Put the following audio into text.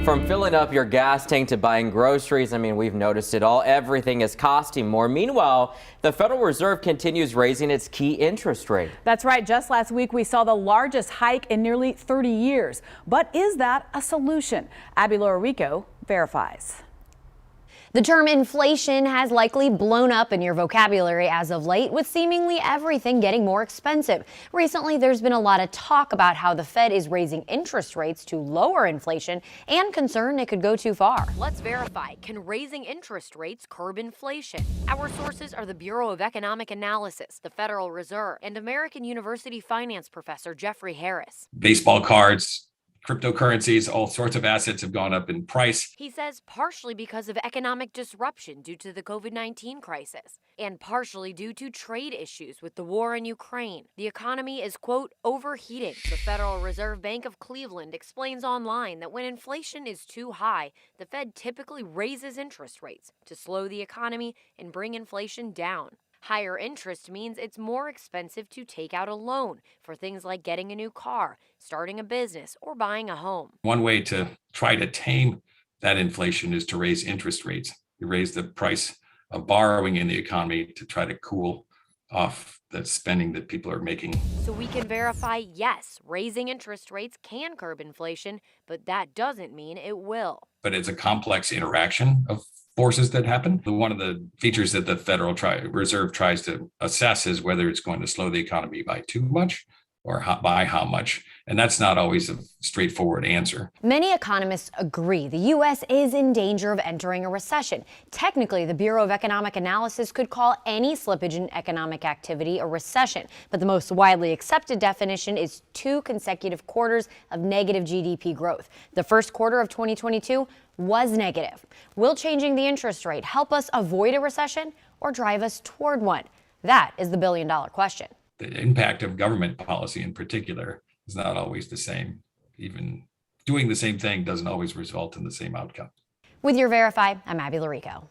From filling up your gas tank to buying groceries, I mean, we've noticed it all. Everything is costing more. Meanwhile, the Federal Reserve continues raising its key interest rate. That's right. Just last week, we saw the largest hike in nearly 30 years. But is that a solution? Abby Lorico verifies. The term inflation has likely blown up in your vocabulary as of late, with seemingly everything getting more expensive. Recently, there's been a lot of talk about how the Fed is raising interest rates to lower inflation and concern it could go too far. Let's verify. Can raising interest rates curb inflation? Our sources are the Bureau of Economic Analysis, the Federal Reserve, and American University finance professor Jeffrey Harris. Baseball cards, cryptocurrencies, all sorts of assets have gone up in price. He says partially because of economic disruption due to the COVID-19 crisis, and partially due to trade issues with the war in Ukraine. The economy is, quote, overheating. The Federal Reserve Bank of Cleveland explains online that when inflation is too high, the Fed typically raises interest rates to slow the economy and bring inflation down. Higher interest means it's more expensive to take out a loan for things like getting a new car, starting a business, or buying a home. One way to try to tame that inflation is to raise interest rates. You raise the price of borrowing in the economy to try to cool off that spending that people are making. So we can verify, yes, raising interest rates can curb inflation, but that doesn't mean it will. But it's a complex interaction of forces that happen. One of the features that the Federal Reserve tries to assess is whether it's going to slow the economy by too much or by how much. And that's not always a straightforward answer. Many economists agree the U.S. is in danger of entering a recession. Technically, the Bureau of Economic Analysis could call any slippage in economic activity a recession. But the most widely accepted definition is 2 consecutive quarters of negative GDP growth. The first quarter of 2022 was negative. Will changing the interest rate help us avoid a recession or drive us toward one? That is the billion-dollar question. The impact of government policy in particular is not always the same. Even doing the same thing doesn't always result in the same outcome. With your Verify, I'm Abby Lorico.